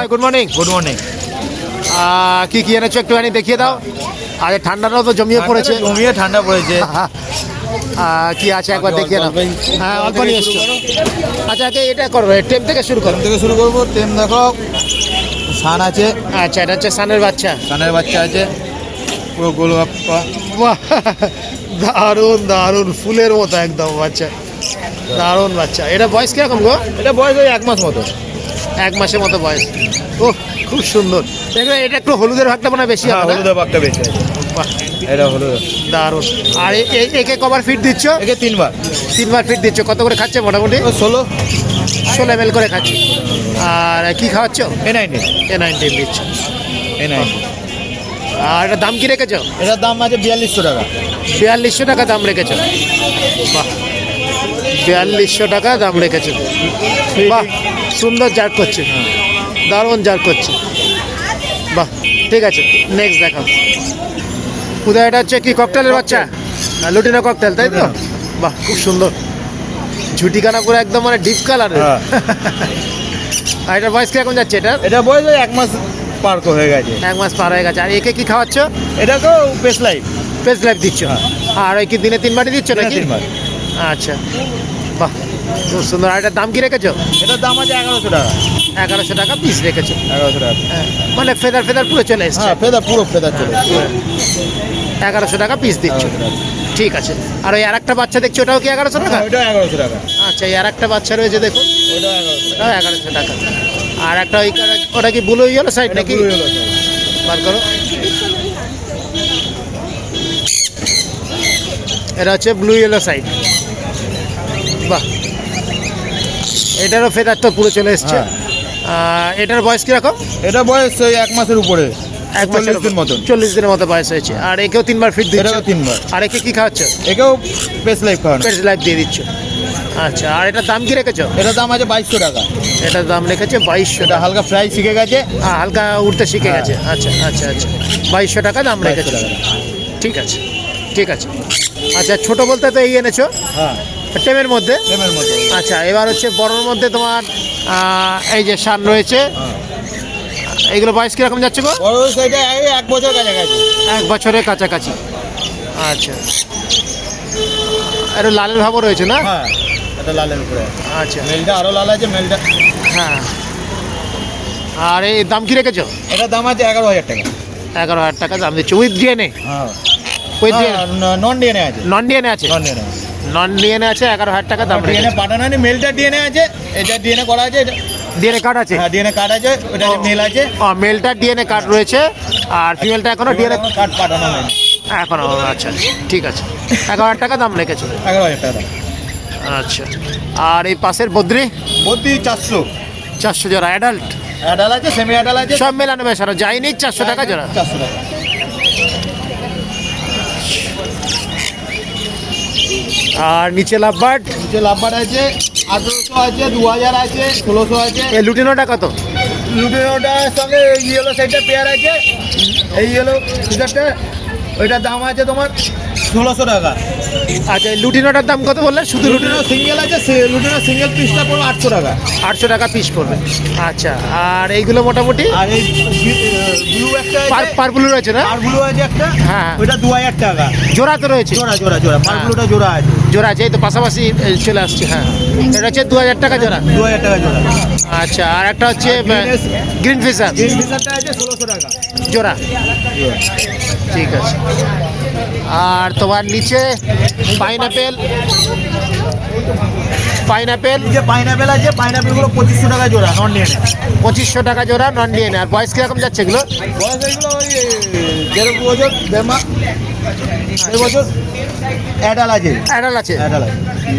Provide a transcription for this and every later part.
ভাই good morning. Good morning. কি কি এনেছো একটুখানি দেখিয়ে দাও। আরে ঠান্ডাটাও তো জমিয়ে পড়েছে। জমিয়ে ঠান্ডা পড়েছে। কি আছে একবার দেখিয়ে দাও। হ্যাঁ অল্প নিয়ে এসছো। আচ্ছা আগে এটা করো, টেম থেকে শুরু করো। থেকে শুরু করবো। টেম দেখো, সান আছে। আচ্ছা এটা হচ্ছে সানের বাচ্চা। সানের বাচ্চা আছে, পুরো গোলগাপ্পা। বাহ, দারুণ দারুণ ফুলের মতো একদম বাচ্চা, দারুণ বাচ্চা। এটা বয়স কিরকম গো? এটা বয়স ওই 1 মাস মতো। 1 মাসের মতো বয়স। ও খুব সুন্দর। দেখবে এটা একটু হলুদের ভাগটা মনে হয় বেশি হবে না? হলুদের ভাগটা বেশি আছে। বাহ, এটা হলুদ। দারুণ। আর একে কবার ফিট দিচ্ছ? একে 3 বার। 3 বার ফিট দিচ্ছ। কত করে খাচ্ছে মোটামুটি? 16 ml করে খাচ্ছে। আর কি খাওয়াচ্ছ? A90 দিচ্ছ। আর এটার দাম কি রেখেছো? এটার দাম আছে 4200 টাকা। 4200 টাকা দাম রেখেছো। বাহ, 4200 টাকা দাম রেখেছো। বাহ, সুন্দর জার্ক করছে, দারুণ জার্ক করছে। বাহ, ঠিক আছে, নেক্সট দেখাও। উদয় এটা হচ্ছে কি ককটেলের বাচ্চা? লুটিনো ককটেল, তাই তো? বাহ, খুব সুন্দর। ঝুটিখানা পুরো একদম মানে ডিপ কালারের। আর এটার বয়স কিরকম যাচ্ছে? এটা বয়স ওই 1 মাস পার হয়ে গেছে। 1 মাস পার হয়ে গেছে। আর একে কি খাওয়াচ্ছ? এটাকেও পেস লাইফ দিচ্ছ। আর ওই কি দিনে 3 বারই দিচ্ছ নাকি? 3 বার। আচ্ছা, বাহ, খুব সুন্দর। আর এটার দাম কি রেখেছো? এটার দাম আছে 1100 টাকা। 1100 টাকা পিস রেখেছো। 1100 টাকা। হ্যাঁ, মানে ফেদার পুরো চলে এসছে। পুরো ফেদার চলে এসছে। 1100 টাকা পিস দিচ্ছ। ঠিক আছে। আর ওই আর একটা বাচ্চা দেখছো, ওটাও কি 1100 টাকা? ওটাও 1100 টাকা। আচ্ছা, এই আর একটা বাচ্চা রয়েছে দেখুন, ওটাও 1100 টাকা। ওটাও 1100 টাকা। আর একটা ওই ওটা কি ব্লু ইয়েলো সাইড নাকি? বার করো। এটা হচ্ছে ব্লু ইয়েলো সাইড। বাহ, এটারও ফেদার তো পুরো চলে এসছে। এটার বয়স কিরকম? এটা বয়স ওই 1 মাসের উপরে। 1 মাসের দিন মতো। 40 দিনের মতো বয়স হয়েছে। আর একেও 3 বার ফিট দিচ্ছ? এটাও 3 বার। আর একে কি খাওয়াচ্ছ? একেও পেস লাইফ খাওয়ানো। পেস লাইফ দিয়ে দিচ্ছ। আচ্ছা, আর এটার দাম কি রেখেছো? এটার দাম আছে 2200 টাকা। এটার দাম রেখেছে 2200 এটা টাকা। হালকা ফ্রাই শিখে গেছে। হালকা উঠতে শিখে গেছে। আচ্ছা আচ্ছা আচ্ছা, 2200 টাকা দাম রেখেছো। ঠিক আছে, ঠিক আছে। আচ্ছা, ছোট বলতে তো এই এনেছো টেমের মধ্যে। আচ্ছা, এবার হচ্ছে বড়োর মধ্যে তোমার এই যে শান রয়েছে। এইগুলো বয়স কিরকম যাচ্ছে গো? বড় সাইডে 1 বছর কাছাকাছি। 1 বছরের কাছাকাছি। আচ্ছা, এটা লালের ভাবও রয়েছে না? হ্যাঁ, এটা লালের উপরে। আচ্ছা, মেলটা আরো লাল আছে। মেলটা হ্যাঁ। আর এই দাম কি রেখেছো? এটার দাম আছে 11000 টাকা। 11000 টাকা দাম দিচ্ছ। With DNA? হ্যাঁ, উইথ ডিএনএ? নন ডিএনএ আছে। নন ডিএনএ আছে? নন ডিএনএ আছে, 11000 টাকা দাম রেখেছো। ডিএনএ পাঠানো নেই। মেলটা ডিএনএ আছে, এটা ডিএনএ করা আছে। ডিএনএ কার্ড আছে? হ্যাঁ, ডিএনএ কার্ড আছে। ওটা মেল আছে। মেলটা ডিএনএ কার্ড রয়েছে, আর ফিমেলটা এখনো ডিএনএ কার্ড পাঠানো হয়নি এখনো। আচ্ছা, ঠিক আছে। 11000 টাকা দাম রেখেছো। 11000 টাকা। আচ্ছা, আর এই পাশের বদ্রি? 400 জোড়া। অ্যাডাল্ট আছে, সেমি অ্যাডাল্ট আছে, সব মেলানো মেশানো। যায়নি 400 টাকা জোড়া। 400 টাকা। আর নিচে লাভবার্ড? আছে 1800 আছে, 2000 আছে, 1600 আছে। এই লুটিনোটা কত? লুটিনোটার সঙ্গে ইয়েলো সাইডটা পেয়ার আছে। এই ইয়েলো ফিচারটা, ওইটার দাম আছে তোমার 1600 টাকা। আচ্ছা, এই লুটিনোটার দাম কত বললেন? শুধু লুটিনো সিঙ্গেল আছে। লুটিনো সিঙ্গেল পিসটা পড়বে 800 টাকা। 800 টাকা পিস পড়বে। আচ্ছা, আর এইগুলো মোটামুটি? আর এই ব্লু একটা আছে, পার্পল রয়েছে না? আর ব্লু আছে একটা। হ্যাঁ, ওইটা 2000 টাকা। জোড়া তো রয়েছে? জোড়া পার্পলটা জোড়া আছে। জোড়া আছে, এই তো পাশাপাশি চলে আসছে। হ্যাঁ, এটা হচ্ছে 2000 টাকা জোড়া। 2000 টাকা জোড়া। আচ্ছা, আর একটা হচ্ছে গ্রিন ফিশার? গ্রিন ফিশারটা আছে 1600 টাকা জোড়া। ঠিক আছে। আর তোমার নিচে পাইনাপেল? যে পাইনাপেল আছে, পাইনাপেলগুলো 2500 টাকা জোড়া, নন ডিএনএ। 2500 টাকা জোড়া, নন ডিএনএ। আর বয়স কিরকম যাচ্ছে এগুলো? বয়স এগুলো ওই 1.5 বছর, 1.5 মাস, 2 বছর। অ্যাডাল আছে।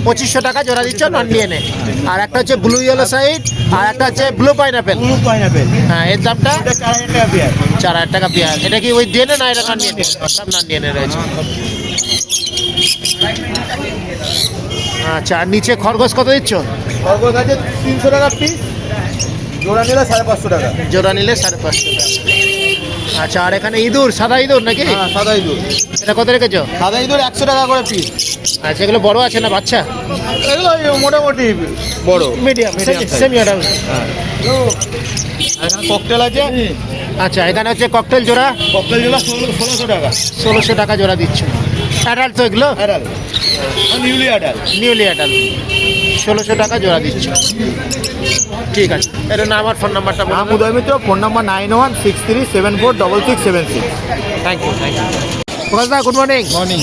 2500 টাকা জোড়া দিচ্ছ, নন ডিএনএ। আর একটা হচ্ছে ব্লু ইয়েলো সাইড, আর একটা হচ্ছে ব্লু পাইনাপেল। হ্যাঁ, এর দামটা 4000 টাকা পেয়ার। 4000 টাকা পেয়ার। এটা কি ওই ডিএনএ না এটা নন ডিএনএ? সব নন ডিএনএ রয়েছে। আচ্ছা, আর নিচে খরগোশ কত দিচ্ছ? খরগোশ আছে 300 টাকা পিস। জোড়া নিলে 550 টাকা। জোড়া নিলে 550 টাকা। আচ্ছা, আর এখানে ইঁদুর, সাদা ইঁদুর নাকি? হ্যাঁ, সাদা ইঁদুর। এটা কত রেখেছো? সাদা ইঁদুর 100 টাকা করে পিস। আচ্ছা, এগুলো বড় আছে না বাচ্চা? এগুলো ওই মোটামুটি বড়। Medium, Medium size। Semi adult. হ্যাঁ। আর এখানে ককটেল আছে। আচ্ছা, এখানে হচ্ছে ককটেল জোড়া ককটেল জোড়া 1600 টাকা। 1600 টাকা জোড়া দিচ্ছ। অ্যাডাল্ট তো এগুলো? Adult, newly adult. Newly adult 1600 টাকা জোড়া দিচ্ছ। ঠিক আছে, এটা না আমার ফোন নাম্বারটা নাম Uday Mitra, phone number 9163746676। Thank you, thank you. Prakash দা, গুড মর্নিং। মর্নিং।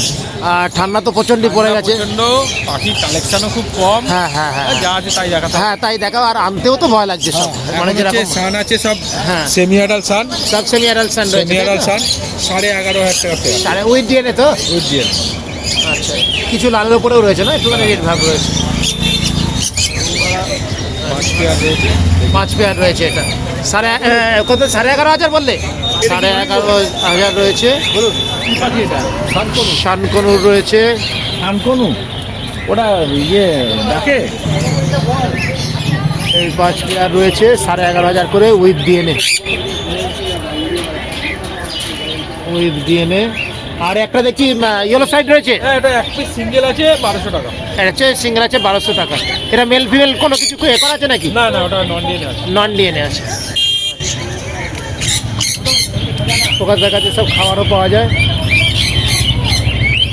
আর ঠান্ডা তো প্রচণ্ডই পড়ে গেছে। প্রচণ্ড, পাখির কালেকশনও খুব কম। হ্যাঁ হ্যাঁ হ্যাঁ যা আছে তাই দেখাতে হবে। হ্যাঁ, তাই দেখাও। আর আনতেও তো ভয় লাগছে সব, মানে এখন হচ্ছে যেরকম সান আছে সব, হ্যাঁ। সেমি অ্যাডাল্ট সান, সব সেমি অ্যাডাল্ট সান রয়েছে। সেমি অ্যাডাল্ট সান 11,500 টাকা পেয়ার সাড়ে উইথ ডিএনএ তো? With DL. আচ্ছা, কিছু লালের উপরেও রয়েছে না, একটুখানি রেট ভাগ রয়েছে। 5 পেয়ার রয়েছে। 5 পেয়ার রয়েছে। এটা কত, 11,500 বললে? 11,500 রয়েছে। বলুন কি পাখি এটা? শানকনুর রয়েছে। আনকনু, ওটা ইয়ে ডাকে। এই 5 পেয়ার রয়েছে 11,500 করে উইথ ডিএনএ। With DNA. আর একটা দেখি ইয়েলো সাইড রয়েছে। হ্যাঁ, এটা এক পিস সিঙ্গেল আছে 1200 টাকা। এটা হচ্ছে সিঙ্গেল আছে 1200 টাকা। এটা মেল ফিমেল কোনো কিছু এ করা আছে নাকি? না না, ওটা নন ডিএল আছে। নন ডিএনএ আছে। প্রকাশ দেখাচ্ছে সব খাবারও পাওয়া যায়।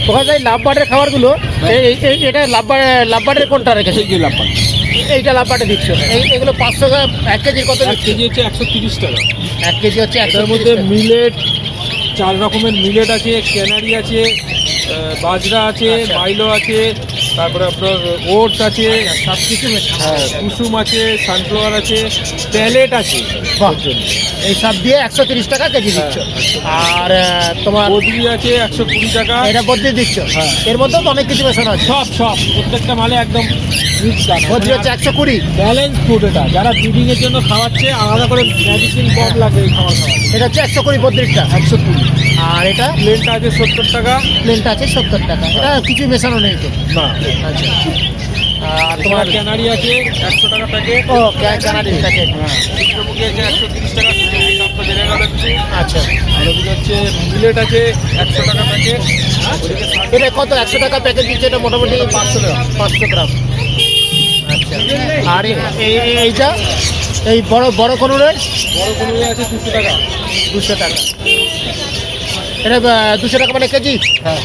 প্রকাশ ভাই, লাভ বার্ডের খাবারগুলো এটা লাভ বার্ডের কোনটা রেখেছে? এই যে লাপান, এইটা লাভ বার্ডে দিচ্ছ। এগুলো 500 গ্রাম 1 কেজির কত 1 দিচ্ছ? কেজি হচ্ছে 130 টাকা। 1 কেজি হচ্ছে এটার 130 মধ্যে টাকা। মিলেট, 4 রকমের মিলেট আছে, ক্যানারি আছে, বাজরা আছে, মাইলো আছে, তারপরে আপনার ওটস আছে, সব কিছু হ্যাঁ, কুসুম আছে, সানফ্লাওয়ার আছে, প্যালেট আছে। বাহ, এই সব দিয়ে 130 টাকা কেজি দিচ্ছ। আর তোমার বদ্রি আছে 120 টাকা। এটা বদলে দিচ্ছ। হ্যাঁ। এর মধ্যেও তো অনেক কিছু মেশানো আছে। সব সব প্রত্যেকটা মালে একদম বদলি হচ্ছে 120। Balance food. এটা যারা ব্রিডিং এর জন্য খাওয়াচ্ছে, আলাদা করে মেডিসিন কম লাগে এই খাবার খাওয়া। এটা হচ্ছে 120 বদলিটা। 120। আর এটা প্লেনটা আছে 70 টাকা। প্লেনটা আছে 70 টাকা। এটা কিছু মেশানো নেই তো? না। আচ্ছা। আর তোমার তোমার ক্যানারি আছে 100 টাকা প্যাকেট। ও কানাডির প্যাকেট। হ্যাঁ, সূর্যমুখী আছে 130 টাকা। সূর্যমুখী দামটা বেড়ে গেল একটু। আচ্ছা, আর ওদিকে হচ্ছে মিলেট আছে 100 টাকা প্যাকেট। ওদিকে এটা কত? 100 টাকা প্যাকেট দিচ্ছে। এটা মোটামুটি 500 গ্রাম। 500 গ্রাম। আচ্ছা। আর এইটা এই বড় কনুরের বড় কনুই আছে 200 টাকা। 200 টাকা। এটা 200 টাকা মানে কেজি? হ্যাঁ।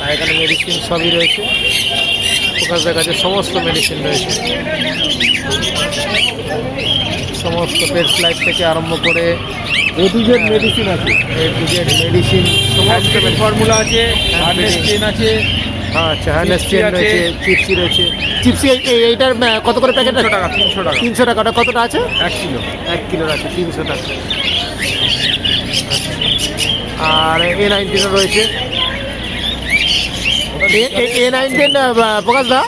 আর এখানে মেডিসিন সবই রয়েছে। প্রকাশের কাছে সমস্ত মেডিসিন রয়েছে। সমস্ত পেটস লাইফ থেকে আরম্ভ করে এ টু জেড মেডিসিন আছে। মেডিসিন সমস্ত ফর্মুলা আছে, হার্নেস চেন আছে। আচ্ছা, হ্যান্ডেস চিপসি চেন আছে। রয়েছে, চিপসি রয়েছে। চিপসি এইটার কত করে প্যাকেট? 300 টাকা। 300 টাকা 300 টাকা। ওটা কতটা আছে? 1 কিলো। 1 কিলোর আছে 300 টাকা। আর A19 রয়েছে। A19 প্রকাশ দা,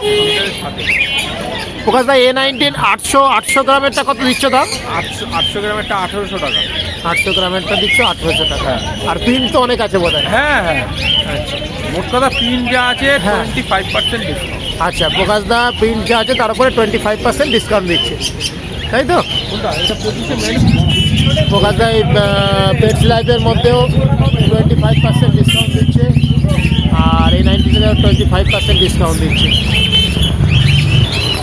A19 800 গ্রামেরটা কত দিচ্ছ দাম? 800 গ্রামেরটা 1800 টাকা। 800 গ্রামেরটা দিচ্ছ 1800 টাকা। হ্যাঁ। আর প্রিন্ট তো অনেক আছে বোধ হয়। হ্যাঁ হ্যাঁ, মোট কথা প্রিন্ট যা আছে হ্যাঁ। 25% ডিসকাউন্ট। আচ্ছা, প্রকাশ দা প্রিন্ট যা আছে তার উপরে 25% ডিসকাউন্ট দিচ্ছে, তাই তো? কোনটা? এটা 25 প্রকাশ দা এই পেটস লাইফের মধ্যেও 25% ডিসকাউন্ট দিচ্ছে। আর A19 25% ডিসকাউন্ট দিচ্ছে।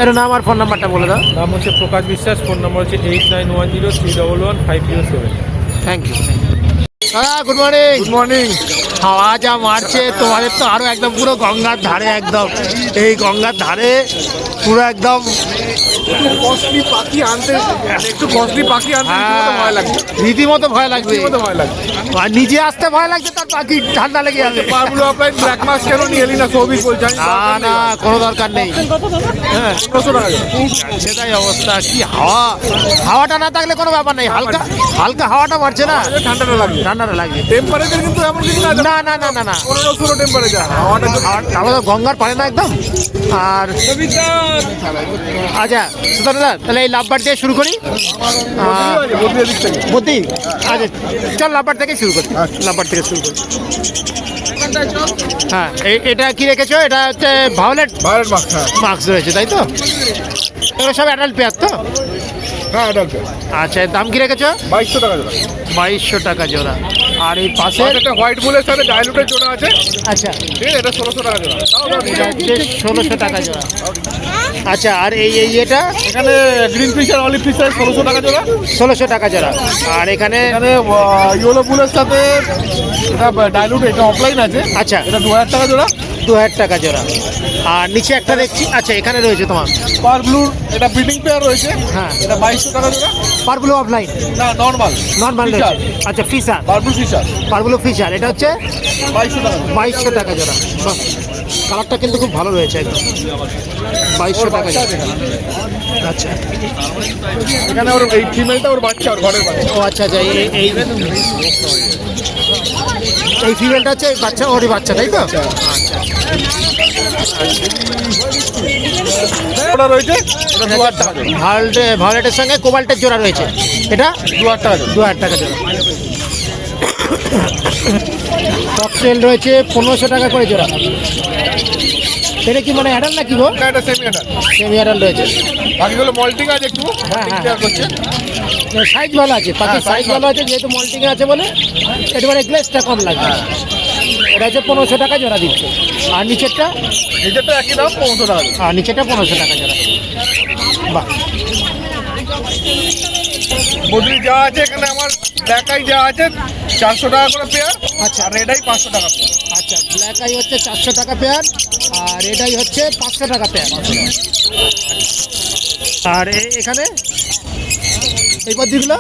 এর নাম আর ফোন নাম্বারটা বলে দাও। নাম হচ্ছে প্রকাশ বিশ্বাস। ফোন নম্বর হচ্ছে 8910311507। Thank you. দাদা, গুড মর্নিং। Good morning. হাওয়া যা মারছে, তোমাদের তো আরো একদম পুরো গঙ্গার ধারে, একদম এই গঙ্গার ধারে পুরো একদম। কস্টলি পাখি আনতে, একটু কস্টলি পাখি আনতে ভয় লাগছে। রীতিমতো ভয় লাগবে। রীতিমতো ভয় লাগছে। আর নিজে আসতে ভয় লাগছে, তার পাখি ঠান্ডা লেগে যাবে। পাবলো অফলাইন ব্ল্যাক মাস কেন নিয়ে এলি না? সবই বলছে না, কোনো দরকার নেই। হ্যাঁ, 1500 টাকা। সেটাই অবস্থা। কি হাওয়াটা না থাকলে কোনো ব্যাপার নেই। হালকা হালকা হাওয়াটা মারছে না, ঠান্ডাটা লাগবে। ঠান্ডাটা লাগবে। টেম্পারেচার কিন্তু এমন কিছু না। না না না না না, 15-16 টেম্পারেচার। হাওয়াটা আমাদের গঙ্গার পারে না একদম। আর আচ্ছা সুতরাং দাদা, তাহলে এই লাভবার দিয়ে শুরু করি। বদলিয়ে দিক থেকে। বুদ্ধি, আচ্ছা চল লাভবার থেকে শুরু করি। লাভবার থেকে শুরু করি। হ্যাঁ, এটা কি রেখেছো? এটা হচ্ছে ভায়োলেট ভায়োলেট মাস্ক। হ্যাঁ। মার্কস রয়েছে, তাই তো? এগুলো সব অ্যাডাল্ট পেয়ার তো? হ্যাঁ অ্যাডাল্ট পেয়ার। আচ্ছা, এর দাম কি রেখেছো? 2200 টাকা জোড়া। 2200 টাকা জোড়া। আর এই পাশে আর একটা হোয়াইট বুলের সাথে ডাইলুটের জোড়া আছে, আচ্ছা, ঠিক আছে, এটা 1600 টাকা জোড়া। এটা হচ্ছে 1600 টাকা জোড়া। আচ্ছা, আর এটা এখানে গ্রিন ফিশার অলিভ ফিশার 1600 টাকা জোড়া। 1600 টাকা জোড়া। আর এখানে এখানে ইয়েলো বুলের সাথে এটা ডাইলুট, এটা অফলাইন আছে, আচ্ছা, এটা 2000 টাকা জোড়া। 2000 টাকা জোড়া। আর নিচে একটা দেখছি, আচ্ছা এখানে রয়েছে তোমার পার ব্লুর এটা ব্রিডিং পেয়ার রয়েছে, হ্যাঁ, এটা 2200 টাকা জোড়া। পারগুলো অফলাইন, না নর্মাল নর্মাল রয়েছে। আচ্ছা, ফিশার, পার ব্লু ফিশার পারগুলো ফিশার, এটা হচ্ছে 2200 টাকা। 2200 টাকা জোড়া। বাহ, কালারটা কিন্তু খুব ভালো রয়েছে একদম। 2200 টাকা জোড়া। আচ্ছা, এখানে ওর এই ফিমেলটা ওর বাচ্চা, ওর ঘরের বাচ্চা। ও আচ্ছা আচ্ছা, এই ফিমেলটা হচ্ছে এই বাচ্চা, ওরই বাচ্চা, তাই তো? আচ্ছা, ওটা রয়েছে, এটা 2000 টাকা জোড়া। ভায়োলেটের সঙ্গে কোবাল্টের জোড়া রয়েছে, এটা 2000 টাকা জোড়া। 2000 টাকা জোড়া। ককটেল রয়েছে 1500 টাকা করে জোড়া। এটা কি মানে অ্যাডাল নাকি গো? এটা সেমি অ্যাডাল্ট, সেমি অ্যাডাল রয়েছে। বাকিগুলো মল্টিং আছে একটু, হ্যাঁ, হ্যাঁ। পেয়ার করছে। সাইজ ভালো আছে, পাখির হ্যাঁ, সাইজ ভালো আছে, যেহেতু মল্টিং আছে বলে একেবারে গ্লেসটা কম লাগবে। এটা হচ্ছে 1500 টাকা জোড়া দিচ্ছে। আর নিচেরটা? নিজেরটা একই দাম 1500 টাকা জোড়া। আর নিচেরটা 1500 টাকা জোড়া। বাহ, বদ্রি যা আছে এখানে আমার ব্ল্যাক আই যা আছে 400 টাকা করে পেয়ার। আচ্ছা। আর রেড আই 500 টাকা পেয়ার। আচ্ছা, ব্ল্যাক আই হচ্ছে 400 টাকা পেয়ার, আর এটাই হচ্ছে 500 টাকা পেয়ার। আর এখানে এই পদ্রিগুলো,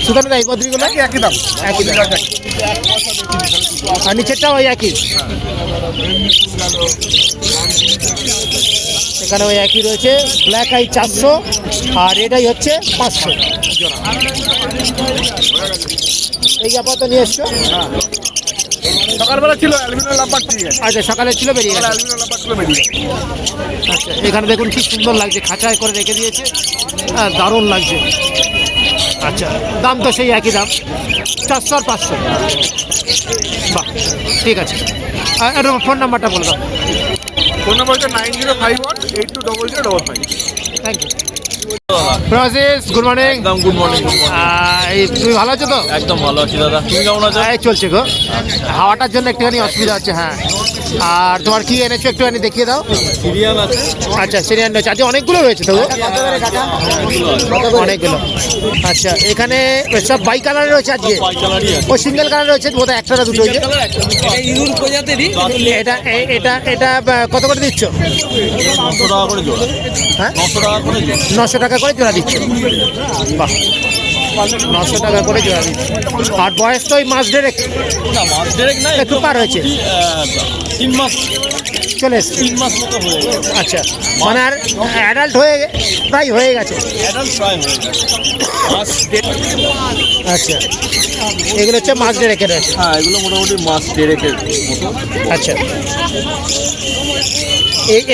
সুতরাং এই পদ্রিগুলো একই দাম, একই দাম। আর নিচেরটাও ওই একই, এখানে ওই একই রয়েছে। ব্ল্যাক আই 400 আর এটাই হচ্ছে 500 জোড়া। এই আপাতত নিয়ে এসছো? সকালবেলা ছিল অ্যালুমিনিয়াম লাম্বার, ঠিক আছে, আচ্ছা, সকালে ছিল, বেরিয়ে গেছে। অ্যালুমিনিয়াম লাম্বার ছিল বেরিয়ে গেছে। আচ্ছা, এখানে দেখুন কি সুন্দর লাগছে, খাঁচায় করে রেখে দিয়েছে, হ্যাঁ, দারুণ লাগছে। আচ্ছা, দাম তো সেই একই দাম, 400 আর 500। বাহ, ঠিক আছে। আর ফোন নাম্বারটা বলে দাও। ফোন নাম্বার হচ্ছে 9051820055। Thank you. প্রসেস, গুড মর্নিং। একদম গুড মর্নিং। তুমি ভালো আছো তো? একদম ভালো আছি দাদা, তুমি কেমন আছো? এই চলছে গো, হাওয়াটার জন্য একটুখানি অসুবিধা হচ্ছে। হ্যাঁ, আর তোমার কি এনেছো একটুখানি দেখিয়ে দাও। সিরিয়াল আছে, আচ্ছা, সিরিয়াল রয়েছে, আজকে অনেকগুলো রয়েছে তো গো? অনেকগুলো। আচ্ছা, এখানে সব বাই কালার রয়েছে আজকে? বাই কালারই আছে। ও সিঙ্গেল কালার রয়েছে বোধহয়, একটা না দুটো হয়েছে। ইঁদুর প্রজাতিরই এটা এটা এটা কত করে দিচ্ছ? 900 টাকা করে জোড়া। হ্যাঁ, 900 টাকা করে জোড়া। 900 টাকা করে জোড়া দিচ্ছ। বাহ, 900 টাকা করে জোড়া দিচ্ছ। আর বয়স তো ওই মাস দেড়েক না, মাস দেড়েক না, একটু পার হয়েছে, 3 মাস, চলে এসছে। 3 মাস মতো হয়ে গেছে। আচ্ছা, মানে আর অ্যাডাল্ট হয়ে প্রায় হয়ে গেছে। অ্যাডাল্ট প্রায় হয়ে গেছে। মাস দেড়েক। আচ্ছা, এগুলো হচ্ছে মাস দেড়েকের রয়েছে। হ্যাঁ, এগুলো মোটামুটি মাস দেড়েকের মতো। আচ্ছা,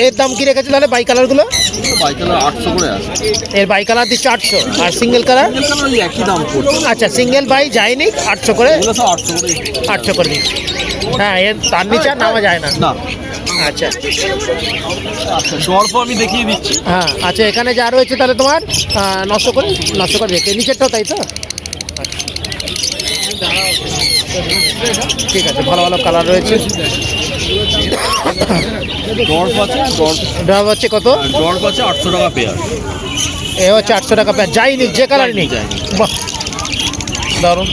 এর দাম কি রেখেছে তাহলে বাই কালারগুলো? বাই কালার 800 করে আছে। এর বাই কালার দিচ্ছে 800, আর সিঙ্গেল কালার? সিঙ্গেল কালার ওই একই দাম পড়ছে। আচ্ছা, সিঙ্গেল বাই যায়নি 800 করে, এগুলো সব 800 করে। 800 করে দিচ্ছে। হ্যাঁ, এর তার নিচে আর নামা যায় না। না, আচ্ছা, আচ্ছা, গল্প আমি দেখিয়ে দিচ্ছি। হ্যাঁ, আচ্ছা, এখানে যা রয়েছে তাহলে তোমার 900 করে রেখে, নিচেরটাও তাই তো? ঠিক আছে, ভালো ভালো কালার রয়েছে। ডর্ফ আছে, দাম হচ্ছে কত? ডর্ফ আছে 800 টাকা পেয়ার। এ হচ্ছে 800 টাকা পেয়ার, যাইনি যে কালার নেই। যায়নি। বাহ, দারুণ।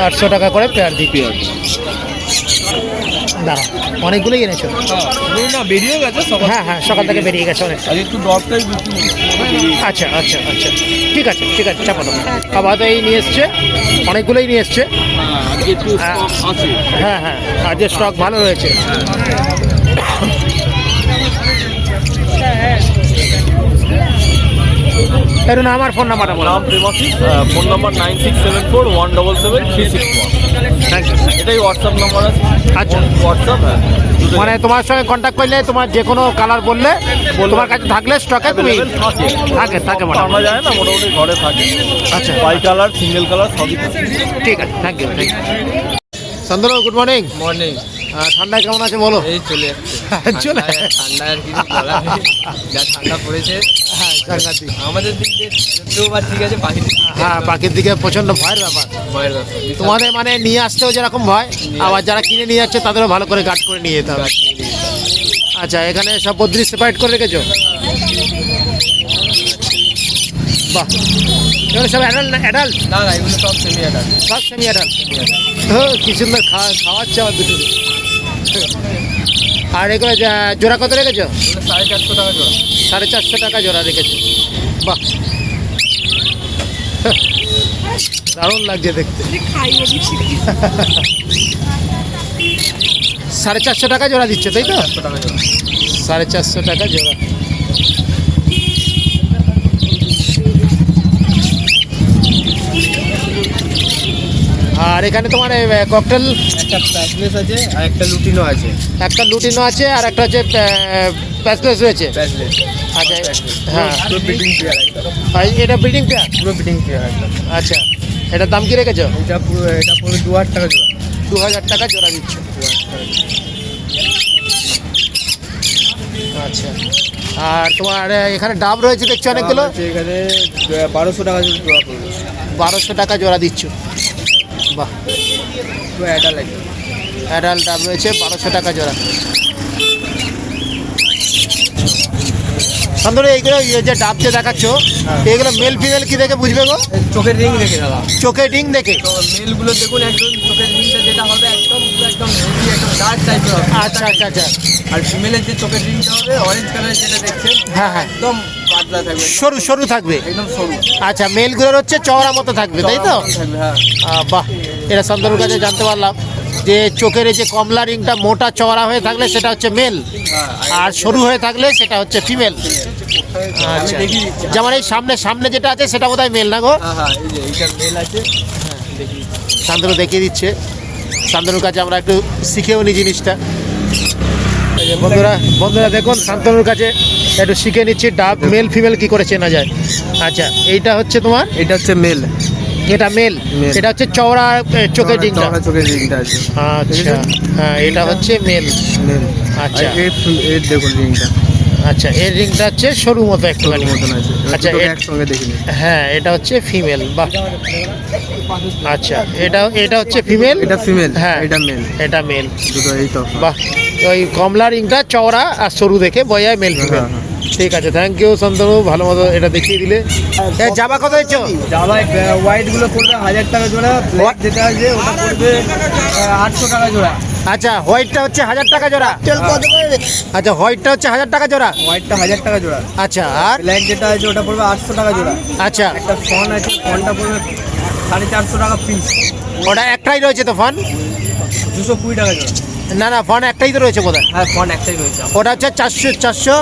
800 টাকা করে পেয়ার দিই। পেয়ার দাঁড়া, অনেকগুলোই এনেছো? না, বেরিয়ে গেছে সকাল। হ্যাঁ হ্যাঁ, সকাল থেকে বেরিয়ে গেছে অনেক। আর একটু ডরটাই বেশি। আচ্ছা আচ্ছা আচ্ছা, ঠিক আছে ঠিক আছে, চাপানো। আবার এই নিয়ে এসছে, অনেকগুলোই নিয়ে এসছে। হ্যাঁ, আজকে একটু stock আছে। হ্যাঁ হ্যাঁ, আজকে স্টক ভালো রয়েছে। এর আমার ফোন নাম্বারটা বলো। নাম Premashis, phone number 9674177361। Thank you. এটাই হোয়াটসঅ্যাপ নাম্বার আছে। আচ্ছা, হোয়াটসঅ্যাপ, হ্যাঁ। মানে তোমার সঙ্গে কন্ট্যাক্ট করলে তোমার যে কোনো কালার বললে তোমার কাছে থাকলে স্টকে তুমি থাকে থাকে আমরা মোটামুটি। যায় না, মোটামুটি ঘরে থাকে। আচ্ছা, বাই কালার, সিঙ্গেল কালার সবই থাকে। ঠিক আছে, thank you thank you. Chandra, good morning. Morning. ঠান্ডায় কেমন আছে বলো? এই চলে যাচ্ছে চলে ঠান্ডা আর কিছু বলা নেই। যা ঠান্ডা পড়েছে হ্যাঁ সাংঘাতিক। আমাদের দিক দিয়ে যদিও বা ঠিক আছে, পাখির দিক দিয়ে হ্যাঁ পাখির দিকে প্রচণ্ড ভয়ের ব্যাপার। ভয়ের ব্যাপার। তোমাদের মানে নিয়ে আসতেও যেরকম ভয়, আবার যারা কিনে নিয়ে যাচ্ছে তাদেরও ভালো করে গার্ড করে নিয়ে যেতে হবে। আচ্ছা এখানে সব বদ্রি সেপারেট করে রেখেছো? বাহ, এগুলো সব অ্যাডাল্ট? না না, এগুলো সব সেমি অ্যাডাল্ট। সব সেমি অ্যাডাল্ট। কি সুন্দর খাওয়াচ্ছে আমার দুটো। আর এগুলো জোড়া কত রেখেছো? এগুলো 450 টাকা জোড়া। 450 টাকা জোড়া রেখেছো। বাহ, দারুণ লাগছে দেখতে। 450 টাকা জোড়া দিচ্ছ তাই তো? 400 টাকা জোড়া। 450 টাকা জোড়া। আর এখানে তোমার ককটেল একটা প্যাচলেস আছে আর একটা লুটিনো আছে। একটা লুটিনো আছে আর একটা হচ্ছে প্যাসলেস রয়েছে। প্যাচলেস। আচ্ছা হ্যাঁ, পুরো ব্রিডিং পেয়ার একটা। আর এটা ব্রিডিং পেয়ার? পুরো ব্রিডিং পেয়ার একটা। আচ্ছা এটার দাম কি রেখেছো? এটা পুরো 2000 টাকা জোড়া। 2000 টাকা জোড়া দিচ্ছ। আচ্ছা আর তোমার এখানে ডাব রয়েছে দেখছি অনেকগুলো? এখানে 1200 টাকা জোড়া পড়বে। 1200 টাকা জোড়া দিচ্ছ। বাহ, পুরো অ্যাডাল্ট আছে। অ্যাডাল্ট ডাব রয়েছে 1200 টাকা জোড়া। সুন্দর। এইগুলো যে ডাব যে দেখাচ্ছ এগুলো মেল ফিমেল কি দেখে বুঝবে গো? চোখের রিং দেখে দাদা। চোখের রিং দেখে? তো মেলগুলো দেখুন একদম চোখের রিংটা যেটা হবে একদম পুরো একদম হেভি একদম ডার্ক টাইপের হবে। আচ্ছা আচ্ছা আচ্ছা। আর ফিমেলের যে চোখের রিংটা হবে অরেঞ্জ কালারের যেটা দেখছেন হ্যাঁ হ্যাঁ, একদম পাতলা থাকবে, সরু সরু থাকবে। একদম সরু। আচ্ছা মেলগুলোর হচ্ছে চওড়া মতো থাকবে তাই তো? থাকবে, হ্যাঁ। বাহ, এটা শান্তনুর কাছে জানতে পারলাম যে চোখের এই যে কমলা রিংটা মোটা চওড়া হয়ে থাকলে সেটা হচ্ছে মেল, হ্যাঁ, আর সরু হয়ে থাকলে সেটা হচ্ছে ফিমেল। আমি আচ্ছা, দেখিয়ে দিচ্ছি। যেমন এই সামনে যেটা আছে সেটা বোধহয় মেল না গো? হ্যাঁ হ্যাঁ, এই যে এইটা মেল আছে। হ্যাঁ দেখি। শান্তনু দেখিয়ে দিচ্ছে। শান্তনুর কাছে আমরা একটু শিখেও নি জিনিসটা। এই যে বন্ধুরা দেখুন শান্তনুর কাছে একটু শিখে নিচ্ছি ডাব মেল ফিমেল কি করে চেনা যায়। আচ্ছা এইটা হচ্ছে তোমার, এটা হচ্ছে মেল। এটা মেল, Male। এটা হচ্ছে চওড়া চোখের রিংটা। চোখের রিংটা আছে। আচ্ছা হ্যাঁ, এটা হচ্ছে মেল। মেল। আচ্ছা এর দেখুন রিংটা আচ্ছা, এর রিংটা হচ্ছে সরু মতো একটুখানি মতন আছে। আচ্ছা একসঙ্গে দেখিনি। হ্যাঁ এটা হচ্ছে ফিমেল। বাহ, আচ্ছা এটা হচ্ছে ফিমেল। এটা ফিমেল, হ্যাঁ এটা মেল। এটা মেল। দুটো এই তো। বাহ, ওই কমলা রিংটা চওড়া আর সরু দেখে বোঝায় মেল ফিমেল। হ্যাঁ, ঠিক আছে, থ্যাংক ইউ শান্তনু, ভালো মতো এটা দেখিয়ে দিলে। জামা কত হচ্ছে? জামা হোয়াইট গুলো পড়বে 1000 টাকা জোড়া। ব্ল্যাক যেটা আছে ওটা পড়বে 800 টাকা জোড়া। আচ্ছা হোয়াইটটা হচ্ছে 1000 টাকা জোড়া। আচ্ছা হোয়াইটটা হচ্ছে 1000 টাকা জোড়া। হোয়াইটটা 1000 টাকা জোড়া। আচ্ছা আর ব্ল্যাক যেটা আছে ওটা পড়বে 800 টাকা জোড়া। আচ্ছা একটা ফন আছে, ফনটা পড়বে 450 টাকা পিস। ওটা একটাই রয়েছে তো ফোন? 220 টাকা জোড়া। না না, ফোন একটাই তো রয়েছে বোধহয়। হ্যাঁ ফন একটাই রয়েছে। ওটা হচ্ছে 400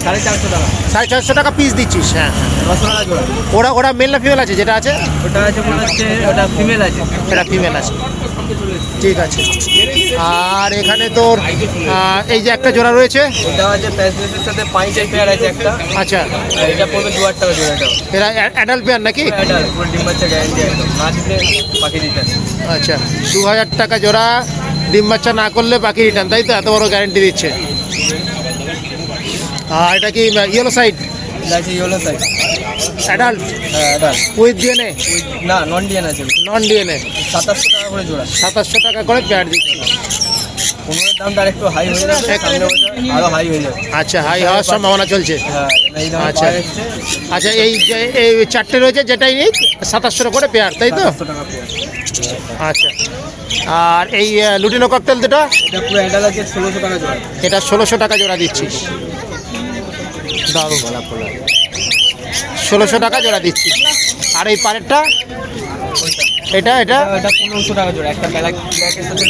450 টাকা। 450 টাকা পিস দিচ্ছিস? হ্যাঁ 900 টাকা জোড়া। ওরা মেল না ফিমেল আছে যেটা আছে? ওটা আছে মনে হচ্ছে ওটা ফিমেল আছে। এটা ফিমেল আছে। ঠিক আছে। আর এখানে তোর এই যে একটা জোড়া রয়েছে, এটা আছে প্যাসলেসের সাথে পাঁচটাই পেয়ার আছে একটা। আচ্ছা আর এটা পড়বে 2000 টাকা জোড়া। এটা এরা অ্যাডাল্ট পেয়ার নাকি? অ্যাডাল্ট, পুরো ডিম বাচ্চা গ্যারান্টি একদম। না দিলে পাখি রিটার্ন। আচ্ছা 2000 টাকা জোড়া, ডিম বাচ্চা না করলে বাকি রিটার্ন, তাই তো? এত বড় গ্যারেন্টি দিচ্ছে। আর এটা কি ইয়েলো সাইড? এটা আছে ইয়েলো সাইড। অ্যাডাল্ট হ্যাঁ অ্যাডাল্ট। With DNA? না নন ডিএন আছে। Non DNA. 2700 টাকা করে জোড়া। 2700 টাকা করে পেয়ার দিচ্ছি। 15 এর দামটা আরেকটু হাই হয়ে যাবে, সামনে বছর আরো হাই হয়ে যাবে। আচ্ছা হাই হওয়ার সম্ভাবনা চলছে। হ্যাঁ এই দামে আচ্ছা। পাওয়া যাচ্ছে। আচ্ছা এই যে এই চারটে রয়েছে যেটাই নিক 2700 করে পেয়ার, তাই তো? 700 টাকা পেয়ার। আচ্ছা আর এই লুটিনো ককটেল দুটো? এটা পুরো অ্যাডাল্ট আছে 1600 টাকা জোড়া। এটা 1600 টাকা জোড়া দিচ্ছিস। দারুণ, 1600 টাকা জোড়া দিচ্ছি। আর এই পারেরটা? এটা এটা 1500 টাকা জোড়া। একটা ব্ল্যাকের সাথে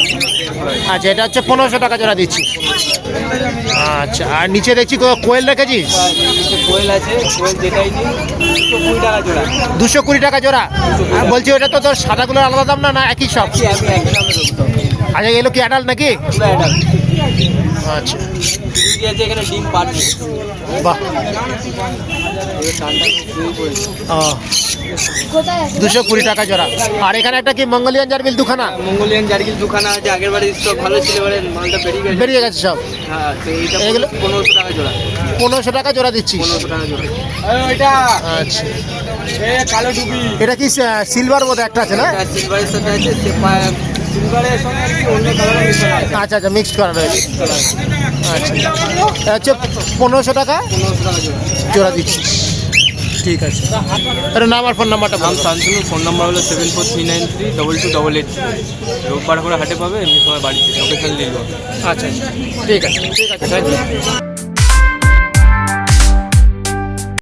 আচ্ছা এটা হচ্ছে 1500 টাকা জোড়া দিচ্ছি। আচ্ছা আর নিচে দেখছি কোয়েল রেখেছিস? কোয়েল আছে, কোয়েল যেটাই নিই 220 টাকা জোড়া। 220 টাকা জোড়া। আর বলছি ওটা তো তোর সাদাগুলোর আলাদা দাম না, না একই সব? আমি একই দামে দেবো। আচ্ছা এগুলো কি অ্যাডাল্ট নাকি? পুরো অ্যাডাল্ট। আচ্ছা, ডিউটি আছে এখানে ডিম পাচ্ছি বাহ, ও 220 টাকা জোড়া। আর এখানে একটা কি মঙ্গোলিয়ান জার্বিল দুখানা মঙ্গোলিয়ান জার্গিল দুখানা আছে, আগের বারে স্টক ভালো ছিল, এবারে মালটা বেরিয়ে গেছে। বেরিয়ে গেছে সব। হ্যাঁ, তো এইটা এগুলো 1500 টাকা জোড়া। 1500 টাকা জোড়া দিচ্ছি। 1500 টাকা জোড়া। আচ্ছা, কালো ডুবি এটা কি সিলভার বোধ একটা আছে না? সিলভারের সাথে আছে, সিলভারের সঙ্গে আর কি অন্য কালারের মিশানো আছে। আচ্ছা আচ্ছা, মিক্সড করা রয়েছে। আচ্ছা, এটা হচ্ছে 1500 টাকা 1500 টাকা জোড়া। জোড়া দিচ্ছি। ঠিক আছে, এটা নাম আর ফোন নাম্বারটা নাম বল। শান্তনু, ফোন নাম্বার হলো 74393228। রোববার করে হাটে পাবে, এমনি সময় বাড়িতে লোকেশন লিখবো। আচ্ছা, ঠিক আছে, থ্যাংক ইউ।